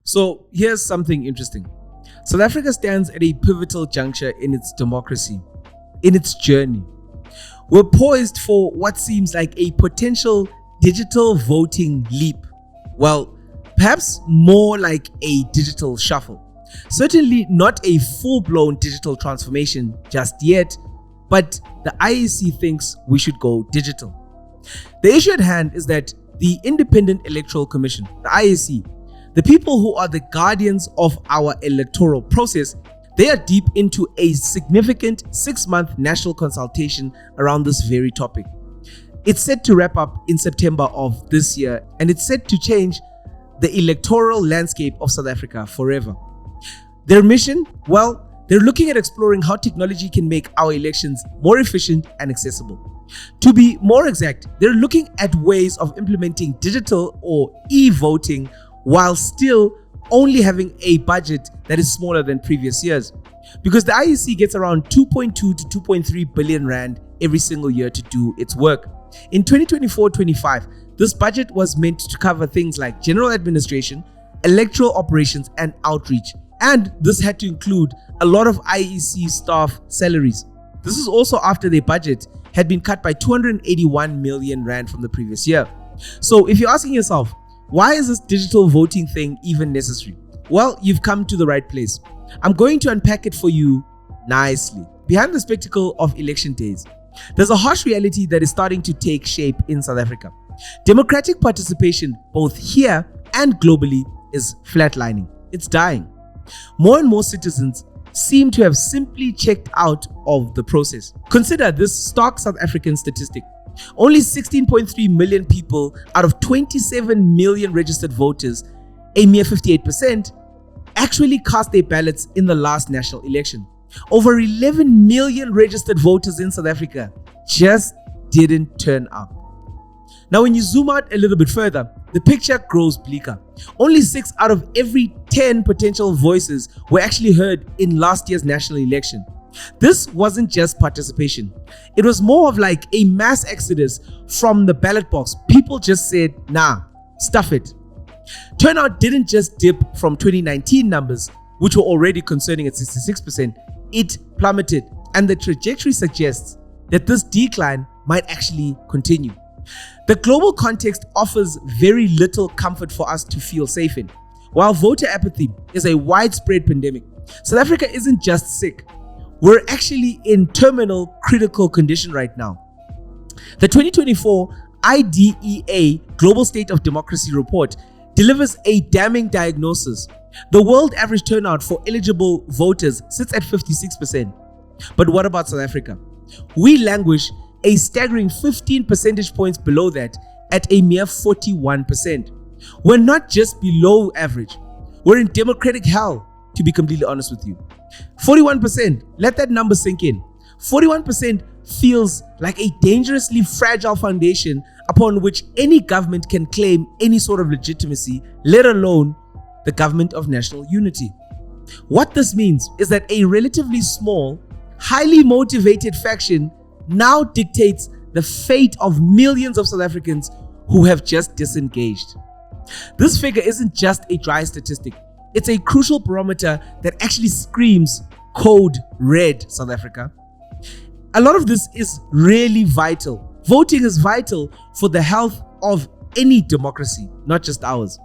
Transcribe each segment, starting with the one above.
So here's something interesting. South Africa stands at a pivotal juncture in its democracy, in its journey. We're poised for what seems like a potential digital voting leap. Well, perhaps more like a digital shuffle. Certainly not a full-blown digital transformation just yet, but the IEC thinks we should go digital. The issue at hand is that the Independent Electoral Commission, the IEC, the people who are the guardians of our electoral process, they are deep into a significant 6-month national consultation around this very topic. It's set to wrap up in September of this year, and it's set to change the electoral landscape of South Africa forever. Their mission? Well, they're looking at exploring how technology can make our elections more efficient and accessible. To be more exact, they're looking at ways of implementing digital or e-voting while still only having a budget that is smaller than previous years. Because the IEC gets around 2.2 to 2.3 billion rand every single year to do its work. In 2024-25, this budget was meant to cover things like general administration, electoral operations, and outreach. And this had to include a lot of IEC staff salaries. This is also after their budget had been cut by 281 million rand from the previous year. So if you're asking yourself, why is this digital voting thing even necessary? Well, you've come to the right place. I'm going to unpack it for you nicely. Behind the spectacle of election days, there's a harsh reality that is starting to take shape in South Africa. Democratic participation, both here and globally, is flatlining. It's dying. More and more citizens seem to have simply checked out of the process. Consider this stark South African statistic. Only 16.3 million people out of 27 million registered voters, a mere 58%, actually cast their ballots in the last national election. Over 11 million registered voters in South Africa just didn't turn up. Now, when you zoom out a little bit further, the picture grows bleaker. Only 6 out of every 10 potential voices were actually heard in last year's national election. This wasn't just participation. It was more of like a mass exodus from the ballot box. People just said, nah, stuff it. Turnout didn't just dip from 2019 numbers, which were already concerning at 66%. It plummeted, and the trajectory suggests that this decline might actually continue. The global context offers very little comfort for us to feel safe in. While voter apathy is a widespread pandemic, South Africa isn't just sick. We're actually in terminal critical condition right now. The 2024 IDEA Global State of Democracy report delivers a damning diagnosis. The world average turnout for eligible voters sits at 56%. But what about South Africa? We languish a staggering 15 percentage points below that at a mere 41%. We're not just below average. We're in democratic hell, to be completely honest with you. 41%, let that number sink in. 41% feels like a dangerously fragile foundation upon which any government can claim any sort of legitimacy, let alone the government of national unity. What this means is that a relatively small, highly motivated faction now dictates the fate of millions of South Africans who have just disengaged. This figure isn't just a dry statistic. It's a crucial barometer that actually screams code red, South Africa. A lot of this is really vital. Voting is vital for the health of any democracy, not just ours.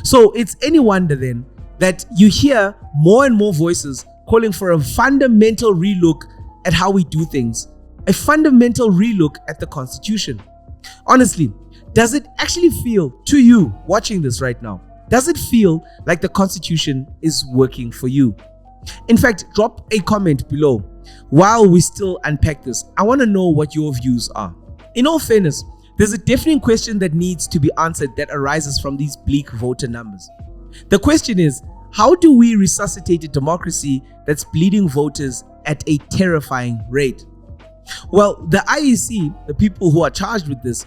So it's any wonder then that you hear more and more voices calling for a fundamental relook at how we do things, a fundamental relook at the Constitution. Honestly, does it actually feel to you watching this right now? Does it feel like the Constitution is working for you? In fact, drop a comment below. While we still unpack this, I want to know what your views are. In all fairness, there's a definite question that needs to be answered that arises from these bleak voter numbers. The question is, how do we resuscitate a democracy that's bleeding voters at a terrifying rate? Well, the IEC, the people who are charged with this,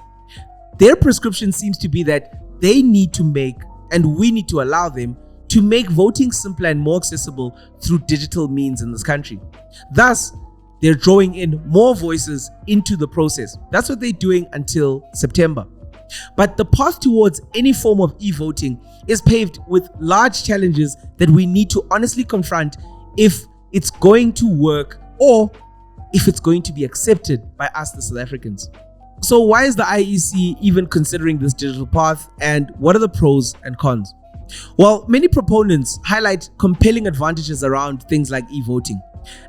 their prescription seems to be that they need to make, and we need to allow them, to make voting simpler and more accessible through digital means in this country. Thus, they're drawing in more voices into the process. That's what they're doing until September. But the path towards any form of e-voting is paved with large challenges that we need to honestly confront if it's going to work or if it's going to be accepted by us, the South Africans. So why is the IEC even considering this digital path, and what are the pros and cons? Well, many proponents highlight compelling advantages around things like e-voting.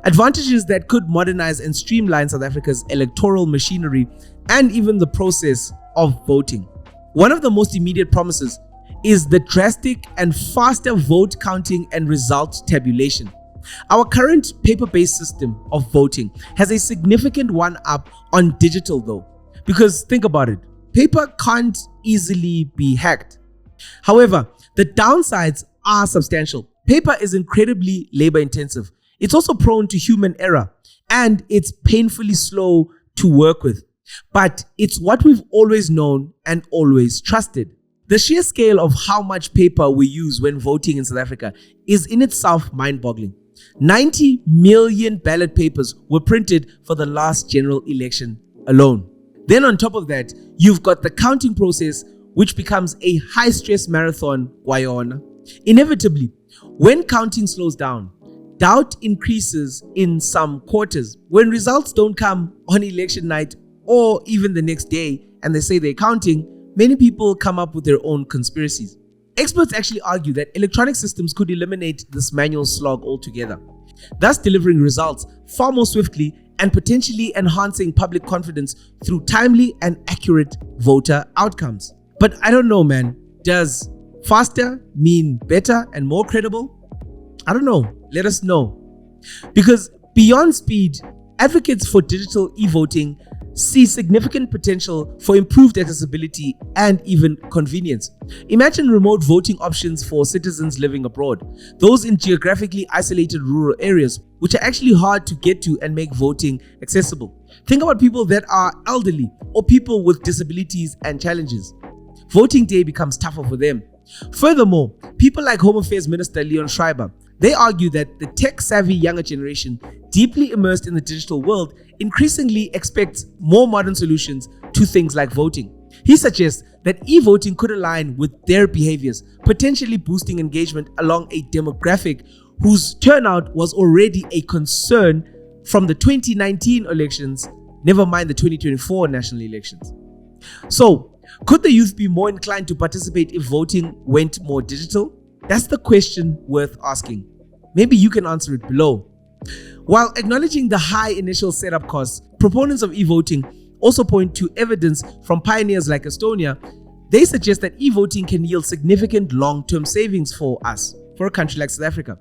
Advantages that could modernize and streamline South Africa's electoral machinery and even the process of voting. One of the most immediate promises is the drastic and faster vote counting and result tabulation. Our current paper-based system of voting has a significant one-up on digital though, because think about it, paper can't easily be hacked. However, the downsides are substantial. Paper is incredibly labor-intensive. It's also prone to human error, and it's painfully slow to work with. But it's what we've always known and always trusted. The sheer scale of how much paper we use when voting in South Africa is in itself mind-boggling. 90 million ballot papers were printed for the last general election alone. Then on top of that, you've got the counting process, which becomes a high-stress marathon, Wayona. Inevitably, when counting slows down, doubt increases in some quarters. When results don't come on election night or even the next day and they say they're counting, many people come up with their own conspiracies. Experts actually argue that electronic systems could eliminate this manual slog altogether, thus delivering results far more swiftly and potentially enhancing public confidence through timely and accurate voter outcomes. But I don't know, man. Does faster mean better and more credible? I don't know. Let us know. Because beyond speed, advocates for digital e-voting see significant potential for improved accessibility and even convenience. Imagine remote voting options for citizens living abroad, those in geographically isolated rural areas, which are actually hard to get to and make voting accessible. Think about people that are elderly or people with disabilities and challenges. Voting day becomes tougher for them. Furthermore, people like Home Affairs Minister Leon Schreiber, they argue that the tech-savvy younger generation, deeply immersed in the digital world, increasingly expects more modern solutions to things like voting. He suggests that e-voting could align with their behaviors, potentially boosting engagement along a demographic whose turnout was already a concern from the 2019 elections, never mind the 2024 national elections. So, could the youth be more inclined to participate if voting went more digital? That's the question worth asking. Maybe you can answer it below. While acknowledging the high initial setup costs, proponents of e-voting also point to evidence from pioneers like Estonia. They suggest that e-voting can yield significant long-term savings for us, for a country like South Africa,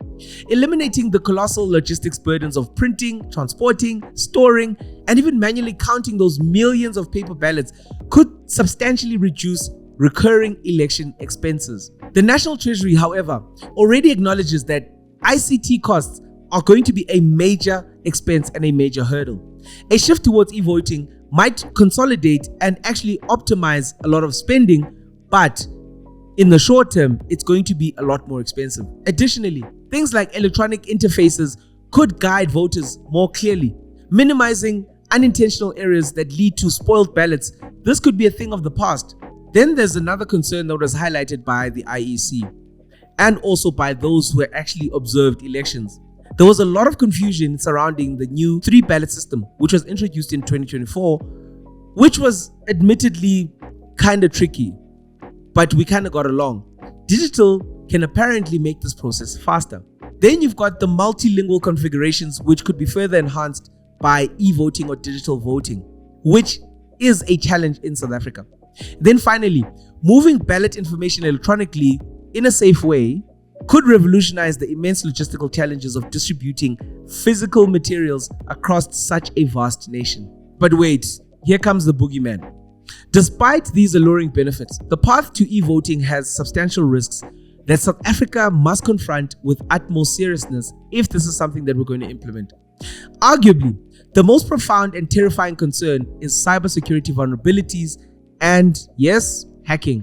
eliminating the colossal logistics burdens of printing, transporting, storing, and even manually counting those millions of paper ballots could substantially reduce recurring election expenses. The National Treasury, however, already acknowledges that ICT costs are going to be a major expense and a major hurdle. A shift towards e-voting might consolidate and actually optimize a lot of spending, but in the short term, it's going to be a lot more expensive. Additionally, things like electronic interfaces could guide voters more clearly, minimizing unintentional errors that lead to spoiled ballots. This could be a thing of the past. Then there's another concern that was highlighted by the IEC and also by those who actually observed elections. There was a lot of confusion surrounding the new 3-ballot system, which was introduced in 2024, which was admittedly kind of tricky, but we kind of got along. Digital can apparently make this process faster. Then you've got the multilingual configurations, which could be further enhanced by e-voting or digital voting, which is a challenge in South Africa. Then finally, moving ballot information electronically in a safe way could revolutionize the immense logistical challenges of distributing physical materials across such a vast nation. But wait, here comes the boogeyman. Despite these alluring benefits, the path to e-voting has substantial risks that South Africa must confront with utmost seriousness if this is something that we're going to implement. Arguably, the most profound and terrifying concern is cybersecurity vulnerabilities and, yes, hacking.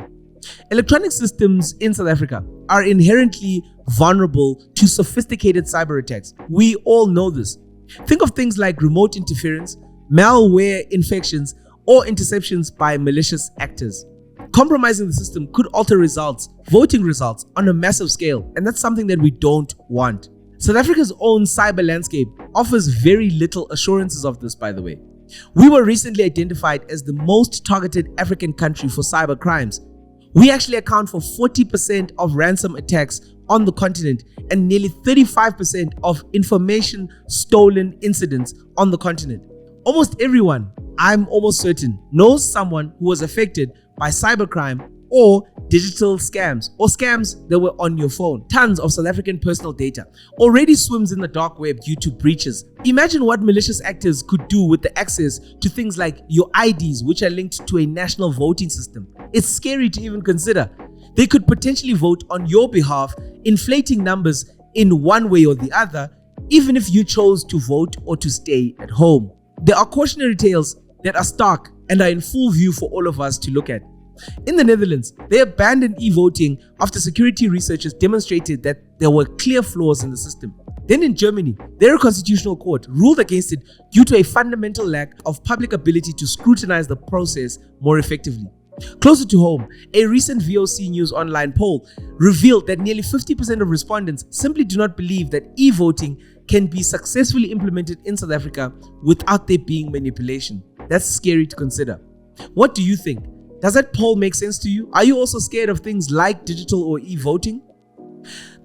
Electronic systems in South Africa are inherently vulnerable to sophisticated cyber attacks. We all know this. Think of things like remote interference, malware infections, or interceptions by malicious actors. Compromising the system could alter results, voting results, on a massive scale, and that's something that we don't want. South Africa's own cyber landscape offers very little assurances of this, by the way. We were recently identified as the most targeted African country for cyber crimes. We actually account for 40% of ransom attacks on the continent and nearly 35% of information stolen incidents on the continent. Almost everyone, I'm almost certain, knows someone who was affected by cybercrime or digital scams or scams that were on your phone. Tons of South African personal data already swims in the dark web due to breaches. Imagine what malicious actors could do with the access to things like your IDs, which are linked to a national voting system. It's scary to even consider. They could potentially vote on your behalf, inflating numbers in one way or the other, even if you chose to vote or to stay at home. There are cautionary tales that are stark and are in full view for all of us to look at. In the Netherlands, they abandoned e-voting after security researchers demonstrated that there were clear flaws in the system. Then in Germany, their constitutional court ruled against it due to a fundamental lack of public ability to scrutinize the process more effectively. Closer to home, a recent VOC News Online poll revealed that nearly 50% of respondents simply do not believe that e-voting can be successfully implemented in South Africa without there being manipulation. That's scary to consider. What do you think? Does that poll make sense to you? Are you also scared of things like digital or e-voting?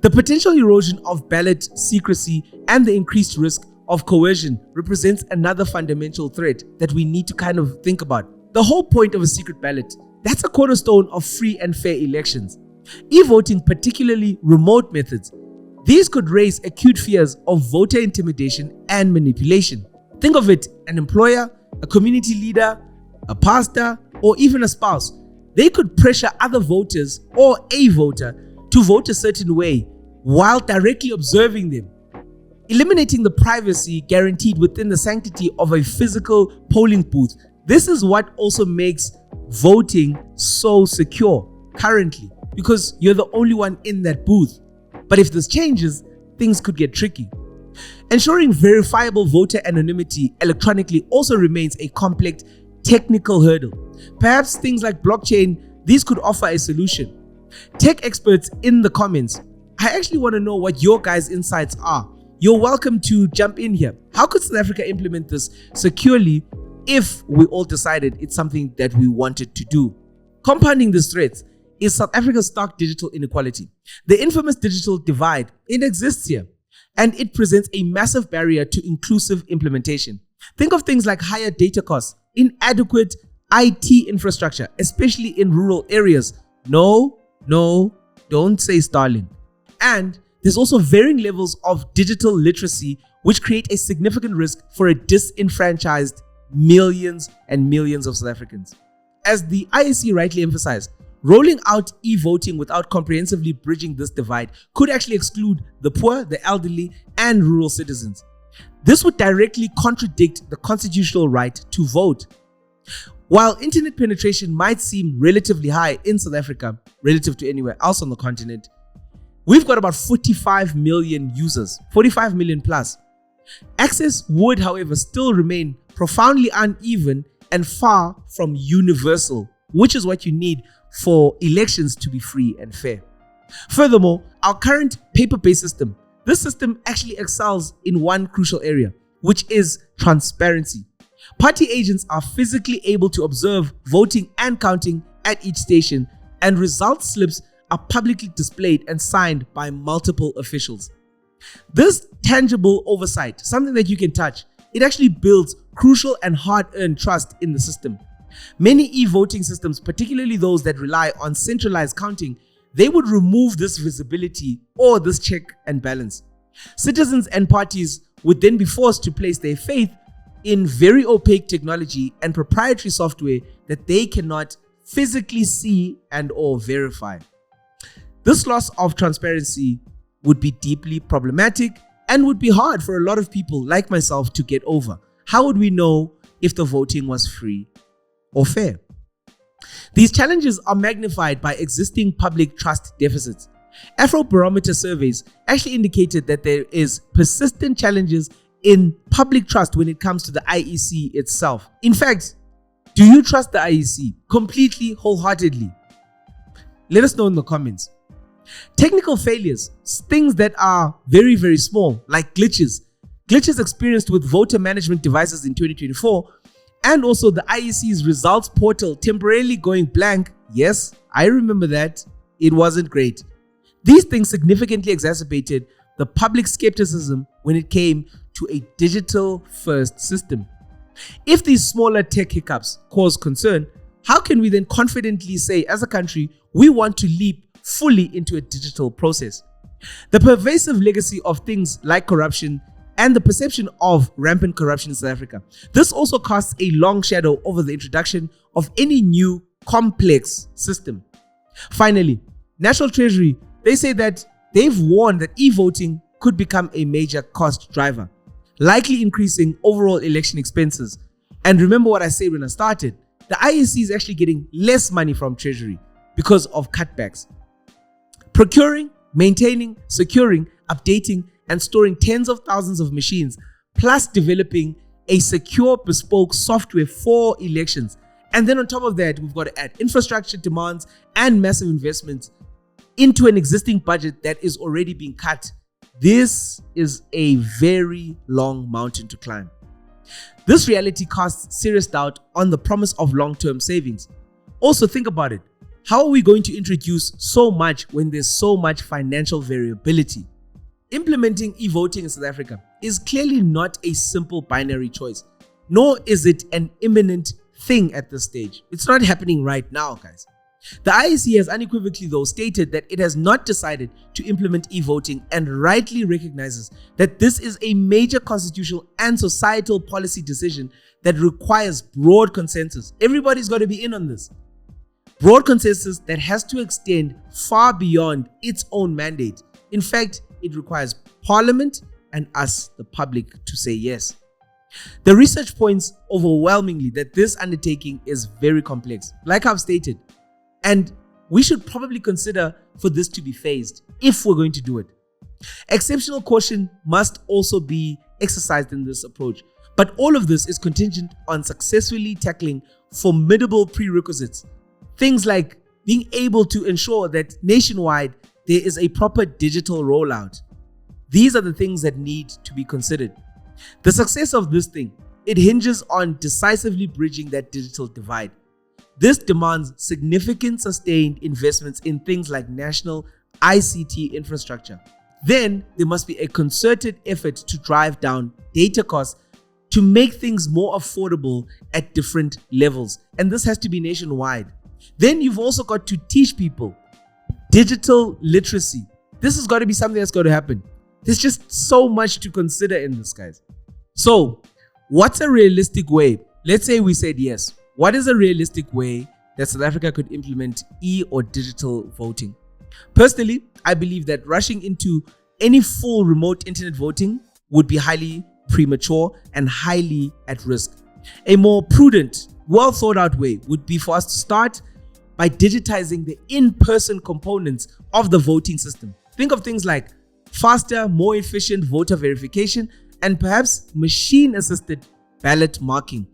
The potential erosion of ballot secrecy and the increased risk of coercion represents another fundamental threat that we need to kind of think about. The whole point of a secret ballot, that's a cornerstone of free and fair elections. E-voting, particularly remote methods, these could raise acute fears of voter intimidation and manipulation. Think of it, an employer, a community leader, a pastor, or even a spouse. They could pressure other voters or a voter to vote a certain way while directly observing them, eliminating the privacy guaranteed within the sanctity of a physical polling booth. This is what also makes voting so secure currently, because you're the only one in that booth. But if this changes, things could get tricky. Ensuring verifiable voter anonymity electronically also remains a complex technical hurdle. Perhaps things like blockchain, these could offer a solution. Tech experts in the comments, I actually want to know what your guys' insights are. You're welcome to jump in here. How could South Africa implement this securely if we all decided it's something that we wanted to do? Compounding these threats is South Africa's stark digital inequality. The infamous digital divide, it exists here, and it presents a massive barrier to inclusive implementation. Think of things like higher data costs, inadequate IT infrastructure, especially in rural areas. No, don't say Starlink. And there's also varying levels of digital literacy, which create a significant risk for a disenfranchised millions and millions of South Africans. As the IEC rightly emphasized, rolling out e-voting without comprehensively bridging this divide could actually exclude the poor, the elderly, and rural citizens. This would directly contradict the constitutional right to vote. While internet penetration might seem relatively high in South Africa relative to anywhere else on the continent, we've got about 45 million users, 45 million plus. Access would, however, still remain profoundly uneven and far from universal, which is what you need for elections to be free and fair. Furthermore, our current paper-based system, this system actually excels in one crucial area, which is transparency. Party agents are physically able to observe voting and counting at each station, and result slips are publicly displayed and signed by multiple officials. This tangible oversight, something that you can touch, it actually builds crucial and hard-earned trust in the system. Many e-voting systems, particularly those that rely on centralized counting, they would remove this visibility or this check and balance. Citizens and parties would then be forced to place their faith in very opaque technology and proprietary software that they cannot physically see and or verify. This loss of transparency would be deeply problematic and would be hard for a lot of people like myself to get over. How would we know if the voting was free or fair? These challenges are magnified by existing public trust deficits. Afrobarometer surveys actually indicated that there is persistent challenges in public trust when it comes to the IEC itself. In fact, Do you trust the IEC completely, wholeheartedly? Let us know in the comments. Technical failures, things that are very, very small, like glitches experienced with voter management devices in 2024, and also the IEC's results portal temporarily going blank. Yes, I remember that. It wasn't great. These things significantly exacerbated the public skepticism when it came to a digital-first system. If these smaller tech hiccups cause concern, how can we then confidently say as a country we want to leap fully into a digital process? The pervasive legacy of things like corruption and the perception of rampant corruption in South Africa. This also casts a long shadow over the introduction of any new complex system. Finally, National Treasury, they say that they've warned that e-voting could become a major cost driver, likely increasing overall election expenses. And remember what I said when I started, the IEC is actually getting less money from Treasury because of cutbacks. Procuring, maintaining, securing, updating, and storing tens of thousands of machines, plus developing a secure bespoke software for elections. And then on top of that, we've got to add infrastructure demands and massive investments into an existing budget that is already being cut. This is a very long mountain to climb. This reality casts serious doubt on the promise of long-term savings. Also think about it. How are we going to introduce so much when there's so much financial variability? Implementing e-voting in South Africa is clearly not a simple binary choice, nor is it an imminent thing at this stage. It's not happening right now, guys. The IEC has unequivocally, though, stated that it has not decided to implement e-voting and rightly recognizes that this is a major constitutional and societal policy decision that requires broad consensus. Everybody's got to be in on this. Broad consensus that has to extend far beyond its own mandate. In fact, it requires Parliament and us, the public, to say yes. The research points overwhelmingly that this undertaking is very complex, like I've stated, and we should probably consider for this to be phased if we're going to do it. Exceptional caution must also be exercised in this approach, but all of this is contingent on successfully tackling formidable prerequisites. Things like being able to ensure that nationwide there is a proper digital rollout. These are the things that need to be considered. The success of this thing, it hinges on decisively bridging that digital divide. This demands significant sustained investments in things like national ICT infrastructure. Then there must be a concerted effort to drive down data costs to make things more affordable at different levels. And this has to be nationwide. Then you've also got to teach people digital literacy. This has got to be something that's got to happen. There's just so much to consider in this, guys. So what's a realistic way? Let's say we said yes. What is a realistic way that South Africa could implement or digital voting? Personally, I believe that rushing into any full remote internet voting would be highly premature and highly at risk. A more prudent, well thought out way would be for us to start by digitizing the in-person components of the voting system. Think of things like faster, more efficient voter verification and perhaps machine-assisted ballot marking.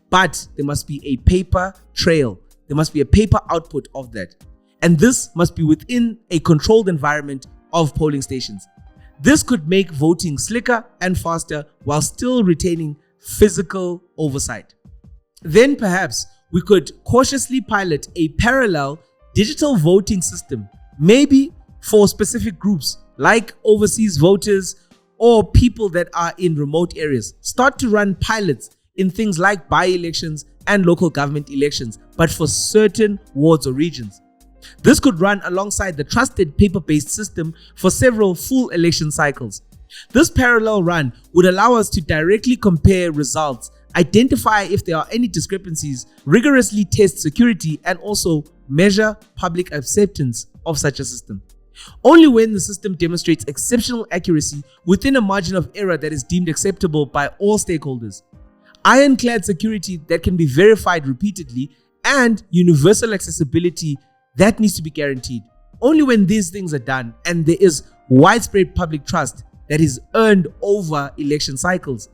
But there must be a paper trail. There must be a paper output of that. And this must be within a controlled environment of polling stations. This could make voting slicker and faster while still retaining physical oversight. Then perhaps we could cautiously pilot a parallel digital voting system, maybe for specific groups like overseas voters or people that are in remote areas. Start to run pilots in things like by-elections and local government elections, but for certain wards or regions. This could run alongside the trusted paper-based system for several full election cycles. This parallel run would allow us to directly compare results, identify if there are any discrepancies, rigorously test security, and also measure public acceptance of such a system. Only when the system demonstrates exceptional accuracy within a margin of error that is deemed acceptable by all stakeholders, ironclad security that can be verified repeatedly, and universal accessibility that needs to be guaranteed. Only when these things are done and there is widespread public trust that is earned over election cycles,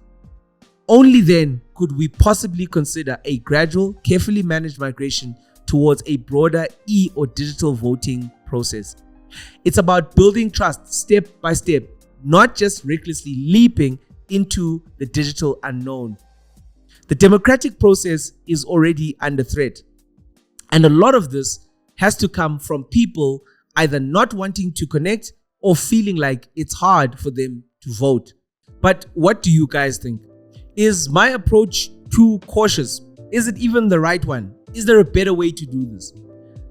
Only then could we possibly consider a gradual, carefully managed migration towards a broader or digital voting process. It's about building trust step by step, not just recklessly leaping into the digital unknown. The democratic process is already under threat, and a lot of this has to come from people either not wanting to connect or feeling like it's hard for them to vote. But what do you guys think? Is my approach too cautious? Is it even the right one? Is there a better way to do this?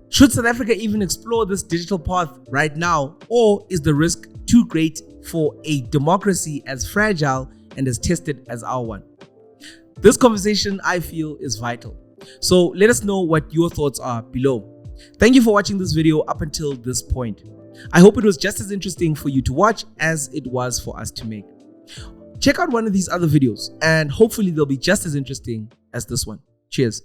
Should South Africa even explore this digital path right now, or is the risk too great for a democracy as fragile and as tested as our one? This conversation, I feel, is vital. So let us know what your thoughts are below. Thank you for watching this video up until this point. I hope it was just as interesting for you to watch as it was for us to make. Check out one of these other videos and hopefully they'll be just as interesting as this one. Cheers.